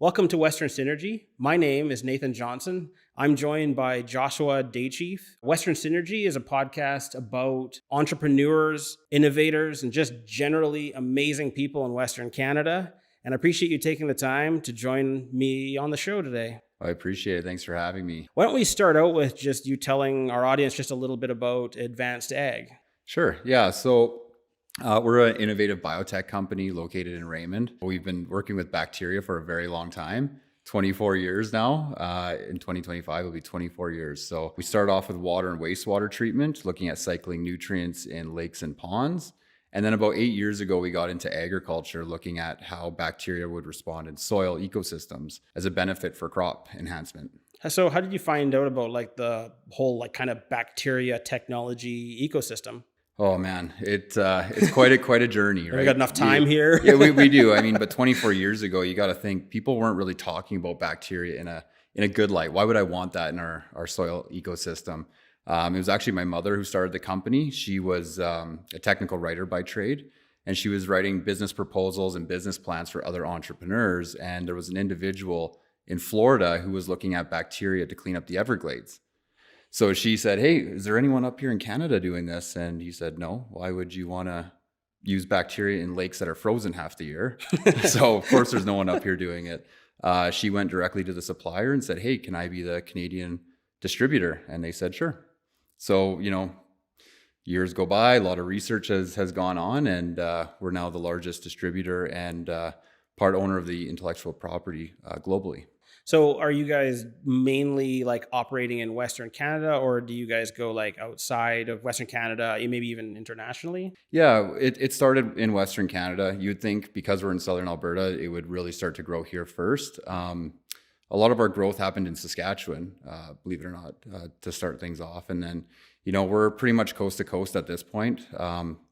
Welcome to Western Synergy. My name is Nathan Johnson. I'm joined by Joshua Daychief. Western Synergy is a podcast about entrepreneurs, innovators, and just generally amazing people in Western Canada. And I appreciate you taking the time to join me on the show today. I appreciate it. Thanks for having me. Why don't we start out with just you telling our audience just a little bit about Advanced Ag? Sure. Yeah. So we're an innovative biotech company located in Raymond. We've been working with bacteria for a very long time, 24 years now. In 2025, it'll be 24 years. So we started off with water and wastewater treatment, looking at cycling nutrients in lakes and ponds. And then about 8 years ago, we got into agriculture, looking at how bacteria would respond in soil ecosystems as a benefit for crop enhancement. So how did you find out about the whole kind of bacteria technology ecosystem? Oh man, it's quite a journey, right? We got enough time here. Yeah, we do. I mean, but 24 years ago, you got to think people weren't really talking about bacteria in a good light. Why would I want that in our soil ecosystem? It was actually my mother who started the company. She was a technical writer by trade, and she was writing business proposals and business plans for other entrepreneurs. And there was an individual in Florida who was looking at bacteria to clean up the Everglades. So she said, "Hey, is there anyone up here in Canada doing this?" And he said, "No, why would you want to use bacteria in lakes that are frozen half the year?" So of course there's no one up here doing it. She went directly to the supplier and said, "Hey, can I be the Canadian distributor?" And they said, "Sure." So, years go by, a lot of research has gone on, and we're now the largest distributor and part owner of the intellectual property globally. So are you guys mainly operating in Western Canada, or do you guys go outside of Western Canada, maybe even internationally? Yeah, it started in Western Canada. You'd think because we're in Southern Alberta, it would really start to grow here first. A lot of our growth happened in Saskatchewan, believe it or not, to start things off. And then, we're pretty much coast to coast at this point.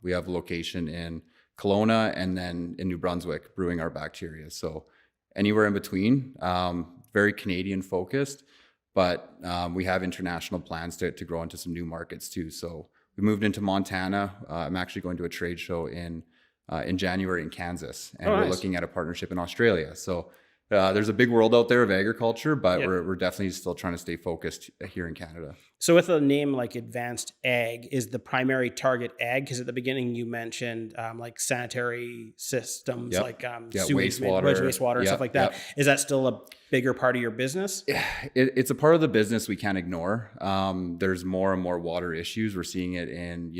We have a location in Kelowna and then in New Brunswick brewing our bacteria. So anywhere in between, very Canadian focused, but we have international plans to grow into some new markets too. So we moved into Montana. I'm actually going to a trade show in January in Kansas, and we're looking at a partnership in Australia. So there's a big world out there of agriculture, but we're definitely still trying to stay focused here in Canada. So with a name like Advanced Ag, is the primary target ag? Because at the beginning you mentioned sanitary systems, sewage, wastewater, and stuff like that. Is that still a bigger part of your business? It's a part of the business we can't ignore. There's more and more water issues. We're seeing it in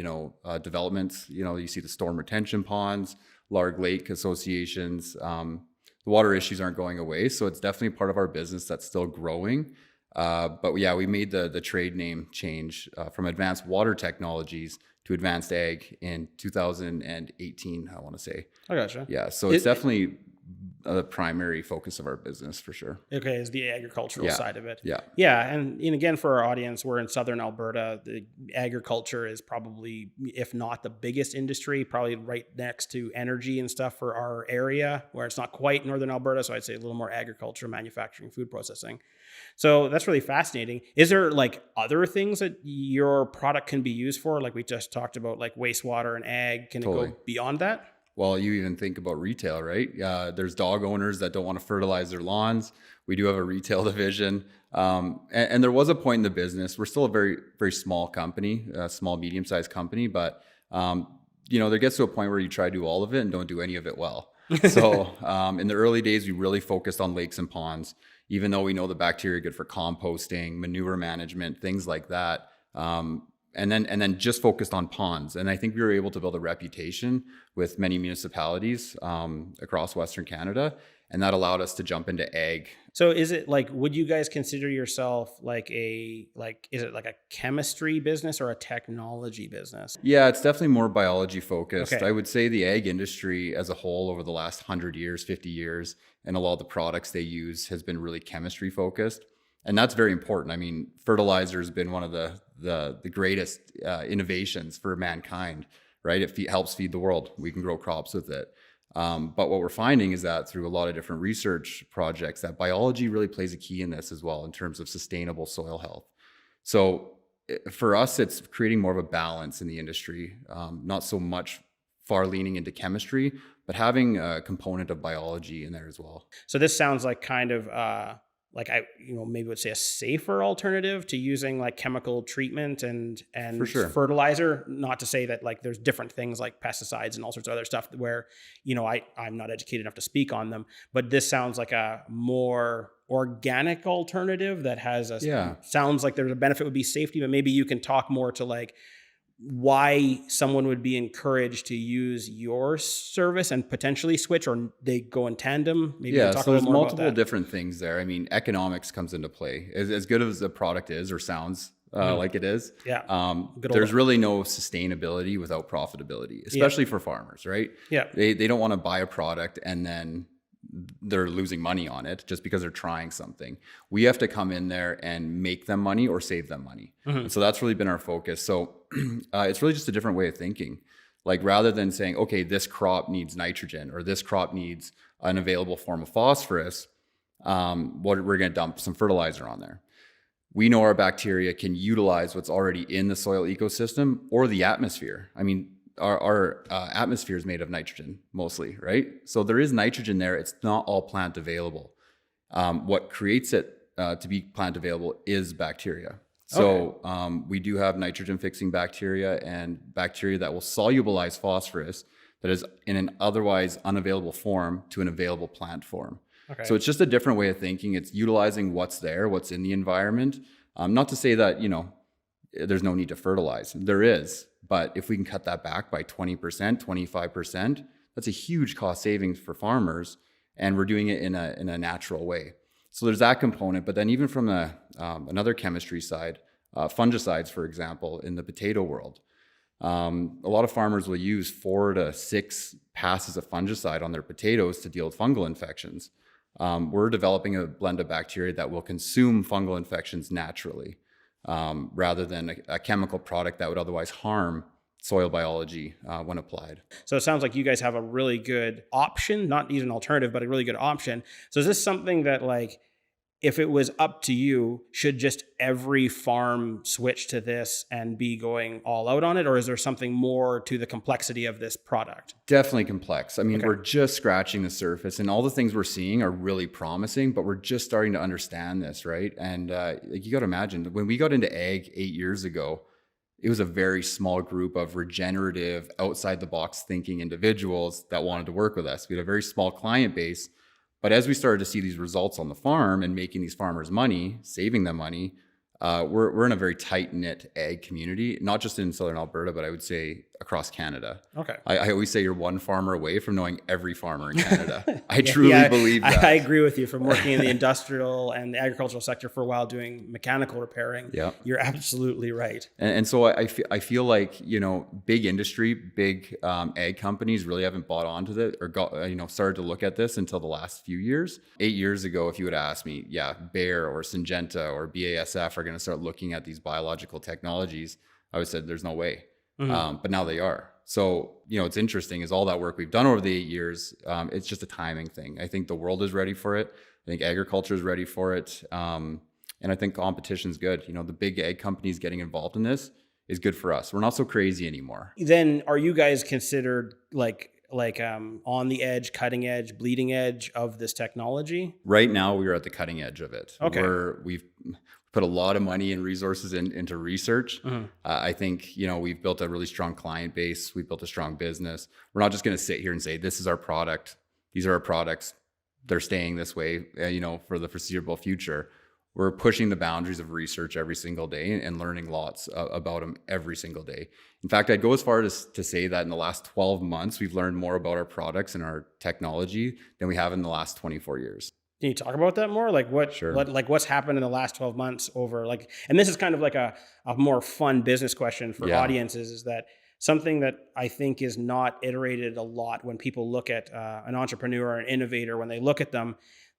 developments. You see the storm retention ponds, large lake associations. The water issues aren't going away, so it's definitely part of our business that's still growing. But yeah, we made the trade name change from Advanced Water Technologies to Advanced Ag in 2018, I want to say. I gotcha. Yeah, so it's definitely the primary focus of our business for sure. Okay, is the agricultural side of it. Yeah. And again, for our audience, we're in Southern Alberta. The agriculture is probably, if not the biggest industry, probably right next to energy and stuff for our area, where it's not quite Northern Alberta. So I'd say a little more agriculture, manufacturing, food processing. So that's really fascinating. Is there other things that your product can be used for? Like we just talked about, wastewater and ag. Can it go beyond that? Well, you even think about retail, right? There's dog owners that don't want to fertilize their lawns. We do have a retail division. And there was a point in the business, we're still a very, very small company, a small, medium-sized company, but there gets to a point where you try to do all of it and don't do any of it well. So in the early days, we really focused on lakes and ponds, even though we know the bacteria are good for composting, manure management, things like that. And then just focused on ponds. And I think we were able to build a reputation with many municipalities across Western Canada. And that allowed us to jump into ag. So is it would you guys consider yourself is it a chemistry business or a technology business? Yeah, it's definitely more biology focused. Okay. I would say the ag industry as a whole over the last 100 years, 50 years, and a lot of the products they use has been really chemistry focused. And that's very important. I mean, fertilizer has been one of the greatest innovations for mankind, right? It helps feed the world. We can grow crops with it. But what we're finding is that through a lot of different research projects, that biology really plays a key in this as well in terms of sustainable soil health. So for us, it's creating more of a balance in the industry, not so much far leaning into chemistry, but having a component of biology in there as well. So this sounds like kind of like I maybe would say a safer alternative to using like chemical treatment and For sure. fertilizer. Not to say that like there's different things like pesticides and all sorts of other stuff where I'm not educated enough to speak on them, but this sounds like a more organic alternative that has sounds like there's a benefit would be safety, but maybe you can talk more to like why someone would be encouraged to use your service and potentially switch, or they go in tandem. Maybe Yeah, talk so a there's little more multiple about that. different things there. I mean, economics comes into play. As good as the product is or sounds like it is, Yeah. there's really no sustainability without profitability, especially for farmers, right? Yeah. They don't want to buy a product and then they're losing money on it just because they're trying something. We have to come in there and make them money or save them money. And so that's really been our focus. So it's really just a different way of thinking. Like rather than saying, okay, this crop needs nitrogen or this crop needs an available form of phosphorus, we're going to dump some fertilizer on there. We know our bacteria can utilize what's already in the soil ecosystem or the atmosphere. I mean, our atmosphere is made of nitrogen mostly, right? So there is nitrogen there. It's not all plant available. What creates it to be plant available is bacteria. So we do have nitrogen fixing bacteria and bacteria that will solubilize phosphorus that is in an otherwise unavailable form to an available plant form. Okay. So it's just a different way of thinking. It's utilizing what's there, what's in the environment. Not to say that, there's no need to fertilize. There is. But if we can cut that back by 20%, 25%, that's a huge cost savings for farmers. And we're doing it in a natural way. So there's that component. But then even from another chemistry side, fungicides, for example, in the potato world, a lot of farmers will use 4 to 6 passes of fungicide on their potatoes to deal with fungal infections. We're developing a blend of bacteria that will consume fungal infections naturally, rather than a chemical product that would otherwise harm soil biology when applied. So it sounds like you guys have a really good option, not even an alternative, but a really good option. So is this something that like, if it was up to you, should just every farm switch to this and be going all out on it? Or is there something more to the complexity of this product? Definitely complex. I mean, we're just scratching the surface and all the things we're seeing are really promising, but we're just starting to understand this, right? And you got to imagine, when we got into ag 8 years ago, it was a very small group of regenerative, outside the box thinking individuals that wanted to work with us. We had a very small client base. But as we started to see these results on the farm and making these farmers money, saving them money, we're in a very tight-knit ag community, not just in Southern Alberta, but I would say across Canada. Okay. I always say you're one farmer away from knowing every farmer in Canada. I truly believe that. I agree with you. From working in the industrial and the agricultural sector for a while doing mechanical repairing, you're absolutely right. And so I feel like, big industry, big ag companies really haven't bought onto that or started to look at this until the last few years. 8 years ago, if you would ask me, Bayer or Syngenta or BASF are going to start looking at these biological technologies, I would have said there's no way. But now they are. So, it's interesting is all that work we've done over the 8 years, it's just a timing thing. I think the world is ready for it. I think agriculture is ready for it. And I think competition's good. The big ag companies getting involved in this is good for us. We're not so crazy anymore. Then are you guys considered like on the edge, cutting edge, bleeding edge of this technology? Right now, we are at the cutting edge of it. Okay. We've put a lot of money and resources into research. I think, we've built a really strong client base. We've built a strong business. We're not just going to sit here and say, this is our product. These are our products. They're staying this way, for the foreseeable future. We're pushing the boundaries of research every single day and learning lots about them every single day. In fact, I'd go as far as to say that in the last 12 months, we've learned more about our products and our technology than we have in the last 24 years. Can you talk about that more? Like what's happened in the last 12 months over and this is kind of like a more fun business question for audiences, is that something that I think is not iterated a lot when people look at an entrepreneur or an innovator. When they look at them,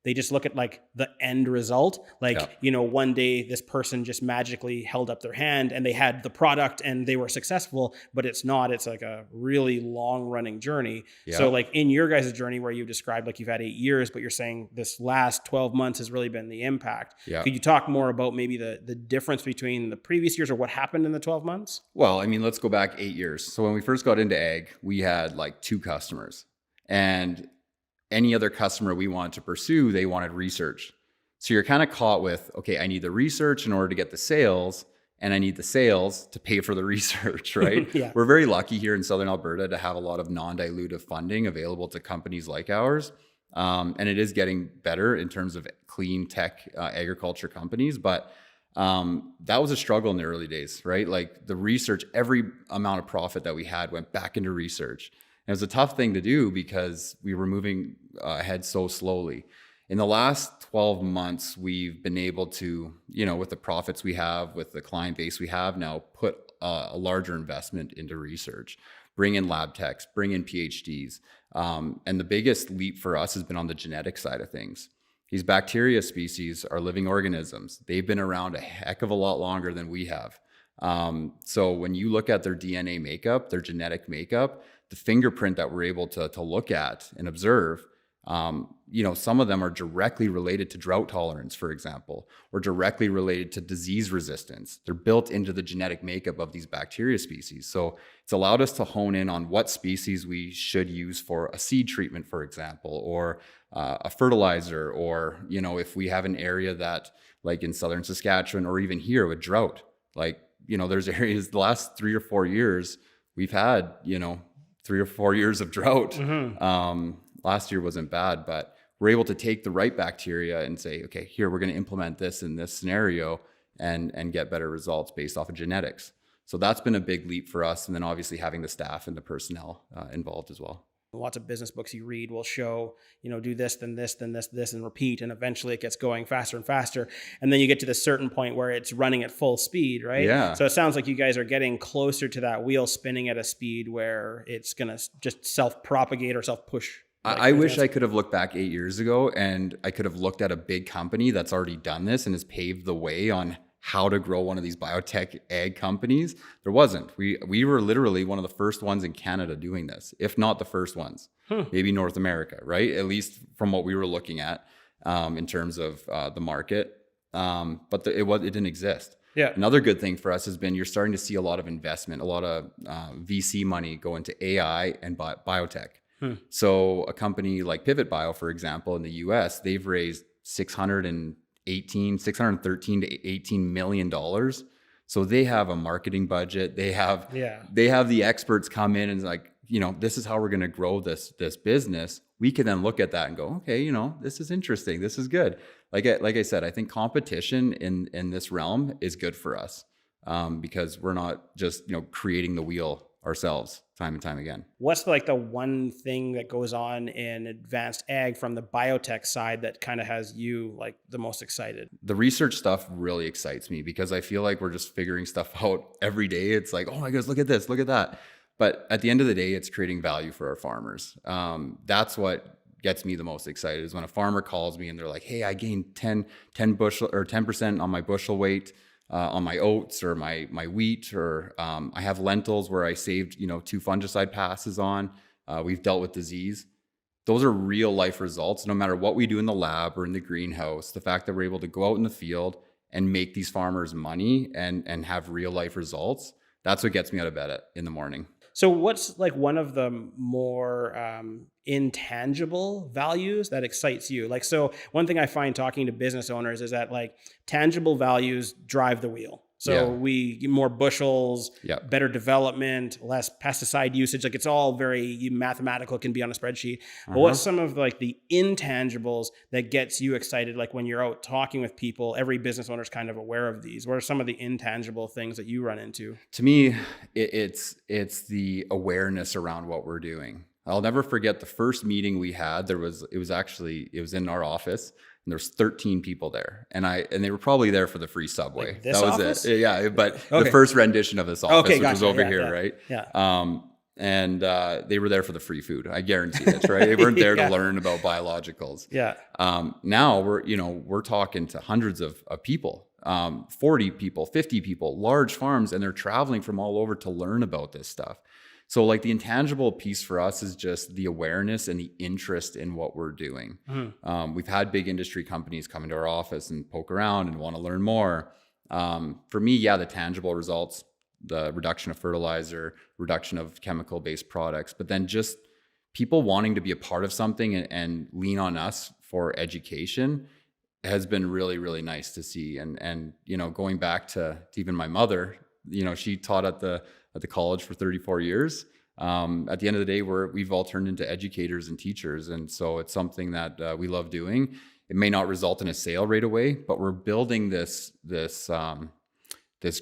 They just look at like the end result. Like, Yeah. you know, one day this person just magically held up their hand and they had the product and they were successful, but it's not. It's like a really long running journey. Yeah. So like in your guys' journey where you described like you've had 8 years, but you're saying this last 12 months has really been the impact. Yeah. Could you talk more about maybe the difference between the previous years or what happened in the 12 months? Well, I mean, let's go back 8 years. So when we first got into ag, we had like 2 customers, and any other customer we wanted to pursue, they wanted research. So you're kind of caught with, okay, I need the research in order to get the sales, and I need the sales to pay for the research, right? Yeah. We're very lucky here in Southern Alberta to have a lot of non-dilutive funding available to companies like ours. And it is getting better in terms of clean tech agriculture companies. But that was a struggle in the early days, right? Like the research, every amount of profit that we had went back into research. And it was a tough thing to do because we were moving ahead so slowly. In the last 12 months, we've been able to, you know, with the profits we have, with the client base we have now, put a larger investment into research, bring in lab techs, bring in PhDs. And the biggest leap for us has been on the genetic side of things. These bacteria species are living organisms. They've been around a heck of a lot longer than we have. So when you look at their DNA makeup, their genetic makeup, the fingerprint that we're able to look at and observe, you know, some of them are directly related to drought tolerance, for example, or directly related to disease resistance. They're built into the genetic makeup of these bacteria species. So it's allowed us to hone in on what species we should use for a seed treatment, for example, or a fertilizer, or, you know, if we have an area that, like in southern Saskatchewan, or even here with drought, like, you know, there's areas the last 3 or 4 years, we've had, you know, 3 or 4 years of drought. Mm-hmm. Last year wasn't bad, but we're able to take the right bacteria and say, okay, here, we're going to implement this in this scenario and get better results based off of genetics. So that's been a big leap for us. And then obviously having the staff and the personnel involved as well. Lots of business books you read will show, you know, do this, then this, then this, this, and repeat. And eventually it gets going faster and faster. And then you get to the certain point where it's running at full speed, right? Yeah. So it sounds like you guys are getting closer to that wheel spinning at a speed where it's going to just self-propagate or self-push. I wish I could have looked back 8 years ago and I could have looked at a big company that's already done this and has paved the way on how to grow one of these biotech ag companies. There wasn't. We were literally one of the first ones in Canada doing this, if not the first ones, maybe North America, right? At least from what we were looking at in terms of the market. But it didn't exist. Yeah. Another good thing for us has been you're starting to see a lot of investment, a lot of VC money go into AI and biotech. So a company like Pivot Bio, for example, in the US, they've raised $613 to $18 million. So they have a marketing budget. They have the experts come in and like, you know, this is how we're going to grow this business. We can then look at that and go, okay, you know, this is interesting. This is good. Like I said, I think competition in this realm is good for us because we're not just, you know, creating the wheel ourselves time and time again. What's like the one thing that goes on in advanced ag from the biotech side that kind of has you like the most excited? The research stuff really excites me because I feel like we're just figuring stuff out every day. It's like, oh my goodness, look at this, look at that. But at the end of the day, it's creating value for our farmers. That's what gets me the most excited is when a farmer calls me and they're like, hey, I gained 10 bushel or 10% on my bushel weight. On my oats or my wheat, or I have lentils where I saved, you know, 2 fungicide passes on. We've dealt with disease. Those are real life results. No matter what we do in the lab or in the greenhouse, the fact that we're able to go out in the field and make these farmers money and have real life results, that's what gets me out of bed in the morning. So what's like one of the more intangible values that excites you? Like, so one thing I find talking to business owners is that like tangible values drive the wheel. So we get more bushels, better development, less pesticide usage. Like it's all very mathematical. It can be on a spreadsheet. But what's some of like the intangibles that gets you excited? Like when you're out talking with people, every business owner is kind of aware of these. What are some of the intangible things that you run into? To me, it's the awareness around what we're doing. I'll never forget the first meeting we had. It was in our office. And there's 13 people there, and they were probably there for the free subway. Like this that was office? it. Yeah, but the first rendition of this office, which was over here, right? Yeah. and they were there for the free food. I guarantee it, right? They weren't there to learn about biologicals. Yeah. Now we're talking to hundreds of people, 40 people, 50 people, large farms, and they're traveling from all over to learn about this stuff. So like the intangible piece for us is just the awareness and the interest in what we're doing. We've had big industry companies come into our office and poke around and want to learn more. For me, the tangible results, the reduction of fertilizer, reduction of chemical-based products, but then just people wanting to be a part of something and lean on us for education has been really, really nice to see. And going back to even my mother, she taught at the college for 34 years. At the end of the day, we've all turned into educators and teachers. And so it's something that we love doing. It may not result in a sale right away, but we're building this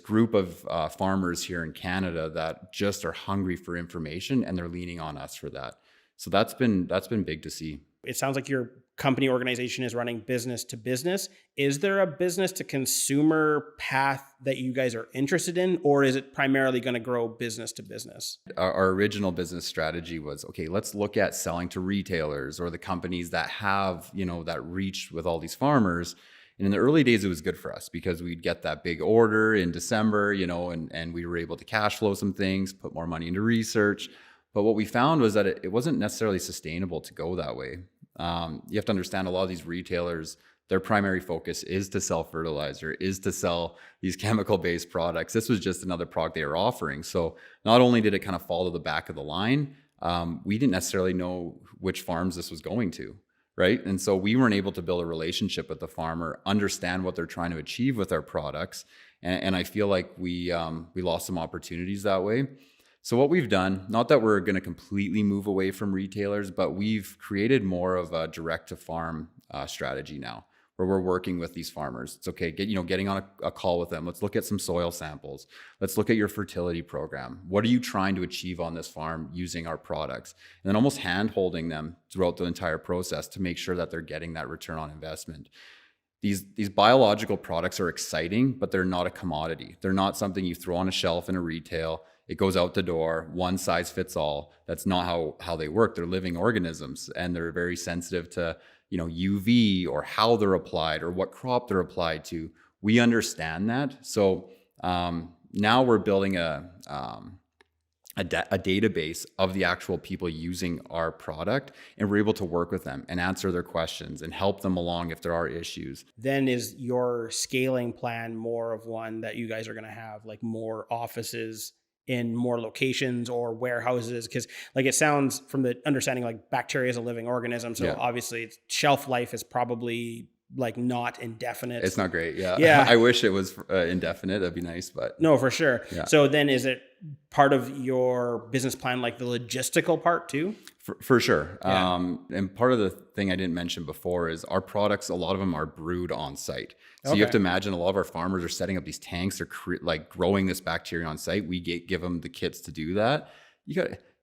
group of farmers here in Canada that just are hungry for information, and they're leaning on us for that. So that's been big to see. It sounds like your company organization is running business to business. Is there a business to consumer path that you guys are interested in, or is it primarily going to grow business to business? Our original business strategy was, okay, let's look at selling to retailers or the companies that have, that reach with all these farmers. And in the early days, it was good for us because we'd get that big order in December, and we were able to cash flow some things, put more money into research. But what we found was that it wasn't necessarily sustainable to go that way. You have to understand a lot of these retailers, their primary focus is to sell fertilizer, is to sell these chemical-based products. This was just another product they were offering. So not only did it kind of fall to the back of the line, we didn't necessarily know which farms this was going to, right? And so we weren't able to build a relationship with the farmer, understand what they're trying to achieve with our products. And I feel like we lost some opportunities that way. So what we've done, not that we're going to completely move away from retailers, but we've created more of a direct-to-farm strategy now, where we're working with these farmers. It's okay, getting on a call with them. Let's look at some soil samples. Let's look at your fertility program. What are you trying to achieve on this farm using our products? And then almost hand-holding them throughout the entire process to make sure that they're getting that return on investment. These biological products are exciting, but they're not a commodity. They're not something you throw on a shelf in a retail. It goes out the door, one size fits all. That's not how they work. They're living organisms, and they're very sensitive to UV or how they're applied or what crop they're applied to. We understand that. So now we're building a database of the actual people using our product, and we're able to work with them and answer their questions and help them along if there are issues. Then is your scaling plan more of one that you guys are going to have like more offices in more locations or warehouses? Because like it sounds from the understanding like bacteria is a living organism. So obviously its shelf life is probably like not indefinite. It's not great. Yeah. I wish it was indefinite. That'd be nice, but no, for sure. Yeah. So then is it part of your business plan, like the logistical part too? For sure. Yeah. And part of the thing I didn't mention before is our products, a lot of them are brewed on site. So you have to imagine a lot of our farmers are setting up these tanks. They're like growing this bacteria on site. We give them the kits to do that.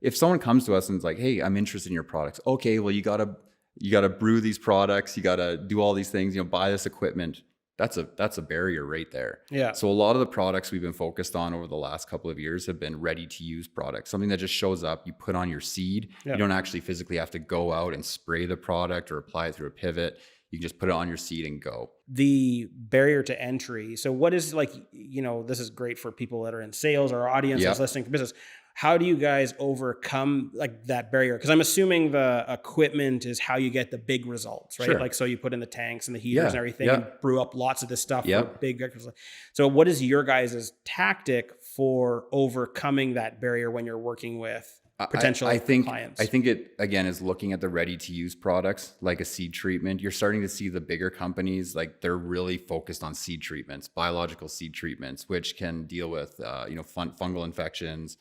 If someone comes to us and is like, hey, I'm interested in your products. Okay, well, you gotta brew these products. You gotta do all these things, buy this equipment. That's a barrier right there. Yeah. So a lot of the products we've been focused on over the last couple of years have been ready to use products, something that just shows up, you put on your seed. Yeah. You don't actually physically have to go out and spray the product or apply it through a pivot. You can just put it on your seed and go. The barrier to entry. So what is this is great for people that are in sales or our audience that's listening to business. How do you guys overcome like that barrier? Because I'm assuming the equipment is how you get the big results, right? Sure. Like, so you put in the tanks and the heaters and everything and brew up lots of this stuff for big. So what is your guys' tactic for overcoming that barrier when you're working with potential clients? I think it, again, is looking at the ready-to-use products like a seed treatment. You're starting to see the bigger companies, like they're really focused on seed treatments, biological seed treatments, which can deal with fungal infections,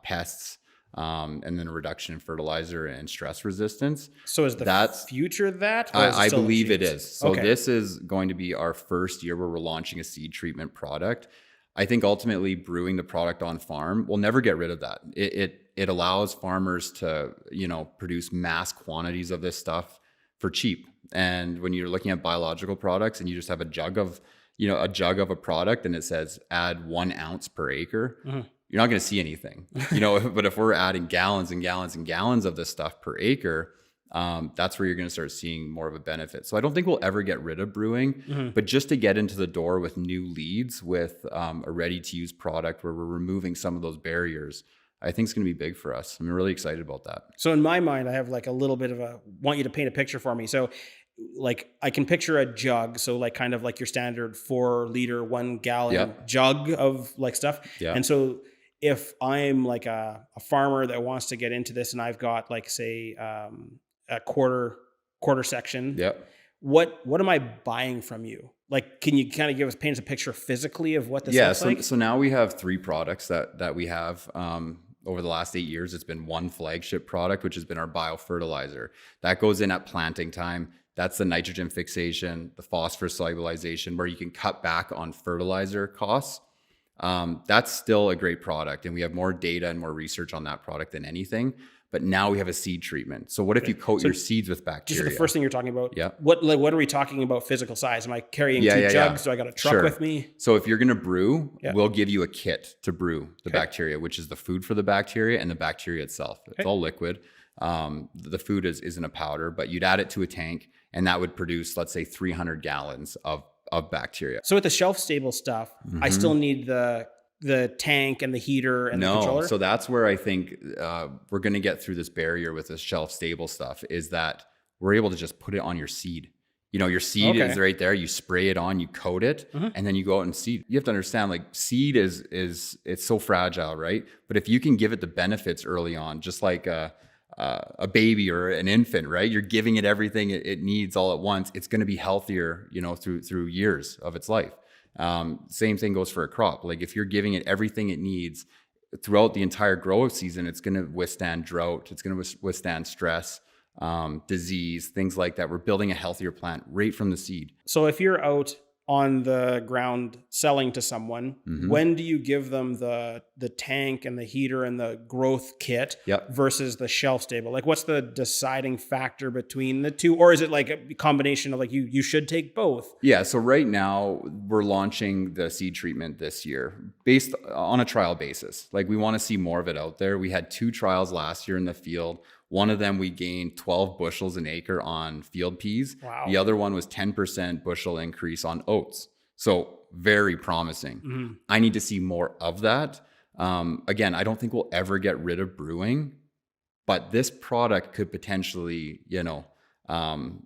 pests, and then a reduction in fertilizer and stress resistance. So is the future that? I believe it is. So this is going to be our first year where we're launching a seed treatment product. I think ultimately brewing the product on farm will never get rid of that. It allows farmers to, produce mass quantities of this stuff for cheap. And when you're looking at biological products and you just have a jug of a product and it says add 1 ounce per acre, you're not going to see anything, but if we're adding gallons and gallons and gallons of this stuff per acre, that's where you're going to start seeing more of a benefit. So I don't think we'll ever get rid of brewing, but just to get into the door with new leads with a ready to use product where we're removing some of those barriers, I think it's going to be big for us. I'm really excited about that. So in my mind, I have like a little bit of want you to paint a picture for me. So like I can picture a jug. So like kind of like your standard 4-liter, 1 gallon jug of like stuff. Yeah. And so if I'm like a farmer that wants to get into this and I've got like say a quarter section, what am I buying from you? Like, can you kind of paint us a picture physically of what this looks like? So now we have 3 products that we have. Over the last 8 years, it's been one flagship product, which has been our biofertilizer. That goes in at planting time. That's the nitrogen fixation, the phosphorus solubilization, where you can cut back on fertilizer costs. That's still a great product. And we have more data and more research on that product than anything. But now we have a seed treatment. So what if you coat your seeds with bacteria? Just the first thing you're talking about. Yeah. What are we talking about physical size? Am I carrying 2 jugs? Do I got a truck with me? So if you're going to brew, we'll give you a kit to brew the bacteria, which is the food for the bacteria and the bacteria itself. It's all liquid. The food isn't a powder, but you'd add it to a tank and that would produce, let's say 300 gallons of bacteria. So with the shelf stable stuff, I still need the tank and the heater and the controller? So that's where I think we're going to get through this barrier with this shelf stable stuff, is that we're able to just put it on your seed. Your seed is right there. You spray it on, you coat it, and then you go out and seed. You have to understand, like, seed is it's so fragile, right? But if you can give it the benefits early on, just like a baby or an infant, right? You're giving it everything it needs all at once. It's going to be healthier, through years of its life. Same thing goes for a crop. Like if you're giving it everything it needs throughout the entire grow season, it's going to withstand drought. It's going to withstand stress, disease, things like that. We're building a healthier plant right from the seed. So if you're out on the ground selling to someone, when do you give them the tank and the heater and the growth kit versus the shelf stable? Like what's the deciding factor between the two? Or is it like a combination of like you should take both? Yeah. So right now we're launching the seed treatment this year based on a trial basis. Like we want to see more of it out there. We had 2 trials last year in the field. One of them, we gained 12 bushels an acre on field peas. Wow. The other one was 10% bushel increase on oats. So very promising. I need to see more of that. Again, I don't think we'll ever get rid of brewing, but this product could potentially,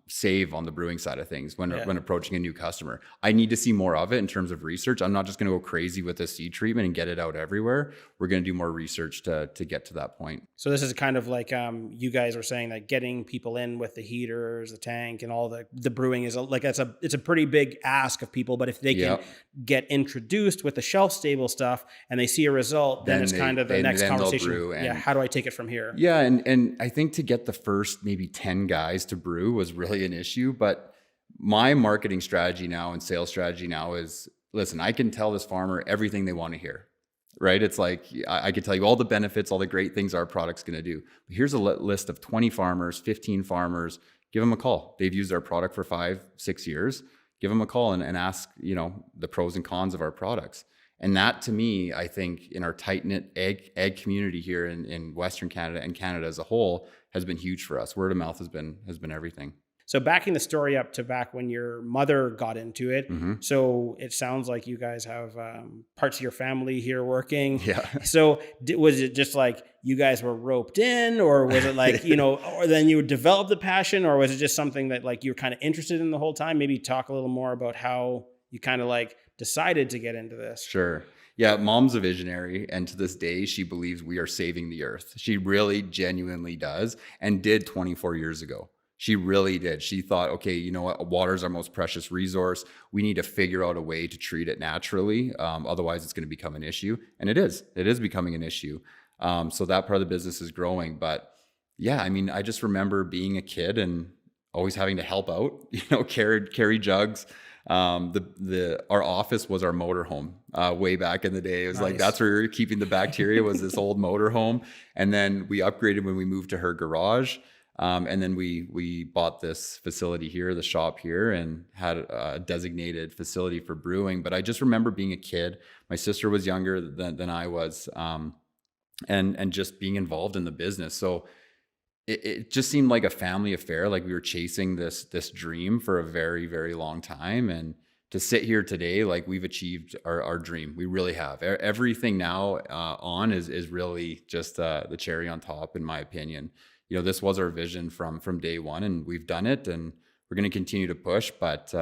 save on the brewing side of things when approaching a new customer. I need to see more of it in terms of research. I'm not just going to go crazy with the seed treatment and get it out everywhere. We're going to do more research to get to that point. So this is kind of like you guys are saying that getting people in with the heaters, the tank, and all the brewing is it's a pretty big ask of people. But if they can get introduced with the shelf stable stuff and they see a result, then it's kind of the next conversation. How do I take it from here? Yeah, and I think to get the first maybe 10 guys to brew was really an issue. But my marketing strategy now and sales strategy now is, listen, I can tell this farmer everything they want to hear. Right? It's like, I could tell you all the benefits, all the great things our product's going to do. But here's a list of 20 farmers, 15 farmers. Give them a call. They've used our product for 5-6 years. Give them a call and ask, the pros and cons of our products. And that, to me, I think in our tight-knit ag community here in Western Canada and Canada as a whole has been huge for us. Word of mouth has been everything. So backing the story up to back when your mother got into it. So it sounds like you guys have parts of your family here working. Yeah. So was it just like you guys were roped in, or was it like, or then you developed the passion, or was it just something that like you were kind of interested in the whole time? Maybe talk a little more about how you kind of like decided to get into this. Sure. Yeah, mom's a visionary, and to this day, she believes we are saving the earth. She really genuinely does, and did 24 years ago. She really did. She thought, okay, you know what? Water is our most precious resource. We need to figure out a way to treat it naturally. Otherwise, it's going to become an issue. And it is. It is becoming an issue. So that part of the business is growing. But yeah, I mean, I just remember being a kid and always having to help out, carry jugs. Our office was our motorhome way back in the day. It was like, that's where we were keeping the bacteria, was this old motorhome. And then we upgraded when we moved to her garage. And then we bought this facility here, the shop here, and had a designated facility for brewing. But I just remember being a kid. My sister was younger than I was, and just being involved in the business. So it just seemed like a family affair. Like we were chasing this dream for a very, very long time. And to sit here today, like we've achieved our dream. We really have. Everything now on is really just the cherry on top, in my opinion. This was our vision from day one, and we've done it, and we're going to continue to push. But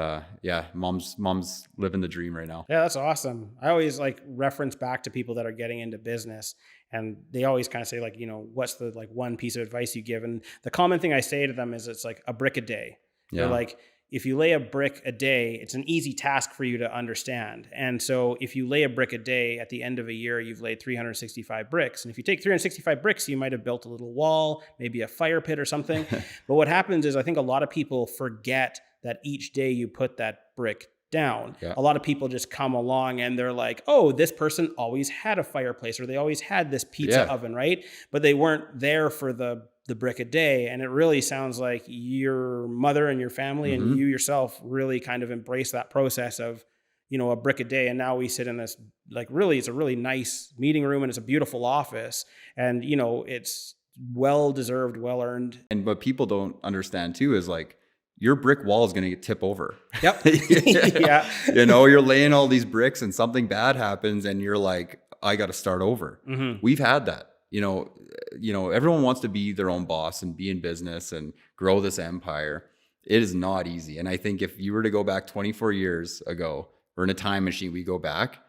yeah, mom's living the dream right now. Yeah, that's awesome. I always like reference back to people that are getting into business, and they always kind of say like, what's the like one piece of advice you give? And the common thing I say to them is it's like a brick a day. Yeah. They're like, if you lay a brick a day, it's an easy task for you to understand. And so if you lay a brick a day, at the end of a year, you've laid 365 bricks. And if you take 365 bricks, you might have built a little wall, maybe a fire pit or something. But what happens is I think a lot of people forget that each day you put that brick down. Yeah. A lot of people just come along and they're like, oh, this person always had a fireplace, or they always had this pizza oven, right? But they weren't there for the brick a day. And it really sounds like your mother and your family and you yourself really kind of embrace that process of, a brick a day. And now we sit in this, like, really, it's a really nice meeting room, and it's a beautiful office, and, it's well-deserved, well-earned. And what people don't understand too is like, your brick wall is going to tip over. Yep. Yeah. You're laying all these bricks and something bad happens and you're like, I got to start over. We've had that. Everyone wants to be their own boss and be in business and grow this empire. It is not easy. And I think if you were to go back 24 years ago, or in a time machine, we go back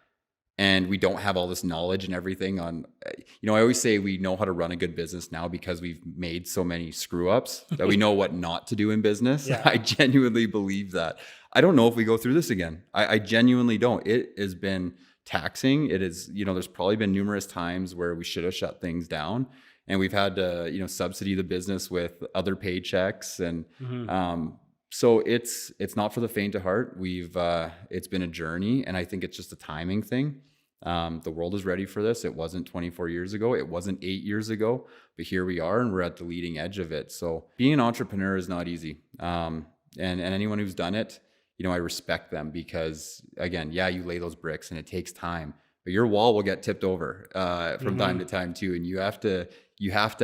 and we don't have all this knowledge and everything on, I always say we know how to run a good business now because we've made so many screw ups that we know what not to do in business. Yeah. I genuinely believe that. I don't know if we go through this again. I genuinely don't. It has been taxing. It is, there's probably been numerous times where we should have shut things down, and we've had to, subsidy the business with other paychecks. And, so it's not for the faint of heart. It's been a journey, and I think it's just a timing thing. The world is ready for this. It wasn't 24 years ago. It wasn't 8 years ago, but here we are, and we're at the leading edge of it. So being an entrepreneur is not easy. And anyone who's done it, I respect them, because again, you lay those bricks and it takes time, but your wall will get tipped over from time to time too. And you have to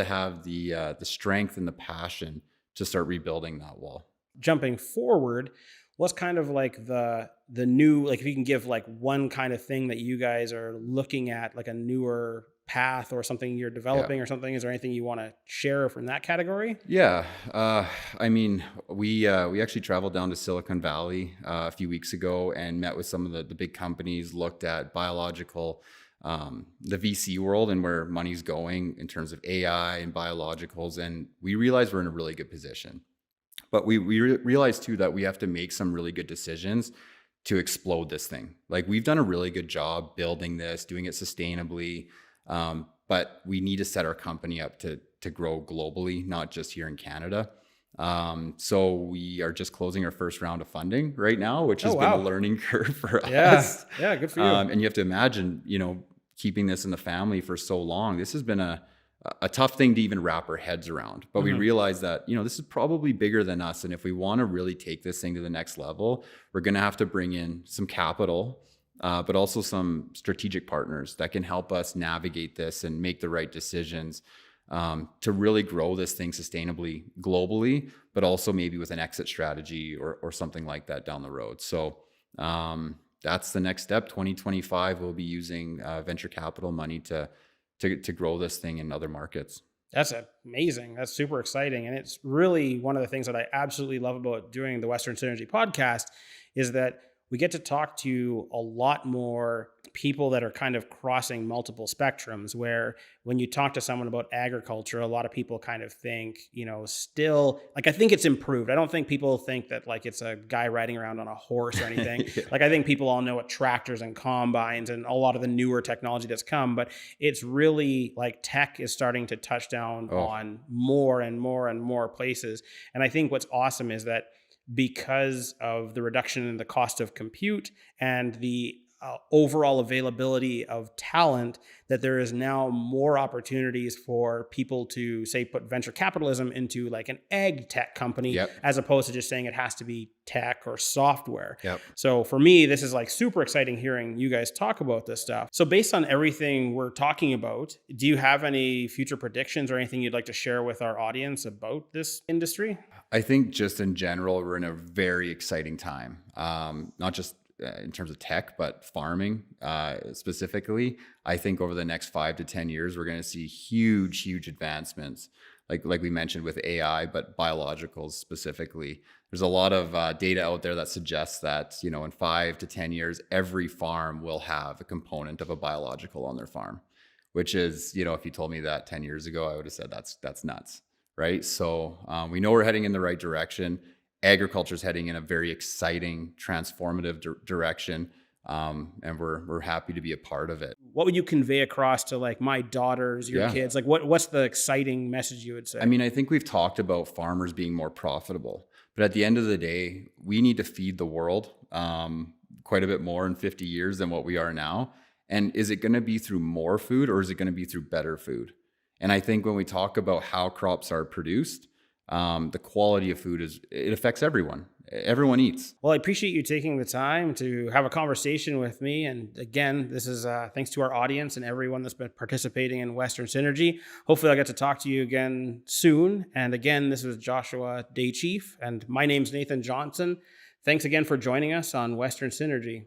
have the strength and the passion to start rebuilding that wall. Jumping forward, what's kind of like the new, like if you can give like one kind of thing that you guys are looking at, like a newer path or something you're developing or something, is there anything you want to share from that category? Yeah. I mean, we actually traveled down to Silicon Valley a few weeks ago and met with some of the big companies, looked at biological, the VC world and where money's going in terms of AI and biologicals. And we realized we're in a really good position. But we realized too that we have to make some really good decisions to explode this thing. Like, we've done a really good job building this, doing it sustainably, but we need to set our company up to grow globally, not just here in Canada. So we are just closing our first round of funding right now, which has been a learning curve for us. Yeah, good for you. And you have to imagine, keeping this in the family for so long. This has been a tough thing to even wrap our heads around. But we realize that, this is probably bigger than us. And if we want to really take this thing to the next level, we're going to have to bring in some capital, but also some strategic partners that can help us navigate this and make the right decisions to really grow this thing sustainably globally, but also maybe with an exit strategy or something like that down the road. So that's the next step. 2025, we'll be using venture capital money to grow this thing in other markets. That's amazing. That's super exciting. And it's really one of the things that I absolutely love about doing the Western Synergy podcast is that we get to talk to a lot more people that are kind of crossing multiple spectrums, where when you talk to someone about agriculture, a lot of people kind of think, still, like, I think it's improved. I don't think people think that like it's a guy riding around on a horse or anything. Like, I think people all know what tractors and combines and a lot of the newer technology that's come, but it's really like tech is starting to touch down on more and more and more places. And I think what's awesome is that because of the reduction in the cost of compute and the overall availability of talent, that there is now more opportunities for people to, say, put venture capitalism into like an ag tech company, Yep. as opposed to just saying it has to be tech or software. Yep. So for me, this is like super exciting hearing you guys talk about this stuff. So based on everything we're talking about, do you have any future predictions or anything you'd like to share with our audience about this industry? I think just in general, we're in a very exciting time, not just in terms of tech, but farming specifically. I think over the next 5 to 10 years, we're going to see huge advancements, like we mentioned with AI, but biologicals specifically. There's a lot of data out there that suggests that, in 5 to 10 years, every farm will have a component of a biological on their farm, which is, if you told me that 10 years ago, I would have said that's nuts, right? So we know we're heading in the right direction. Agriculture is heading in a very exciting, transformative direction, and we're happy to be a part of it. What would you convey across to like my daughters, your kids? Like what's the exciting message you would say? I mean, I think we've talked about farmers being more profitable, but at the end of the day, we need to feed the world quite a bit more in 50 years than what we are now. And is it going to be through more food, or is it going to be through better food? And I think when we talk about how crops are produced, the quality of food it affects everyone. Everyone eats. Well, I appreciate you taking the time to have a conversation with me. And again, this is thanks to our audience and everyone that's been participating in Western Synergy. Hopefully I'll get to talk to you again soon. And again, this was Joshua Day Chief, and my name's Nathan Johnson. Thanks again for joining us on Western Synergy.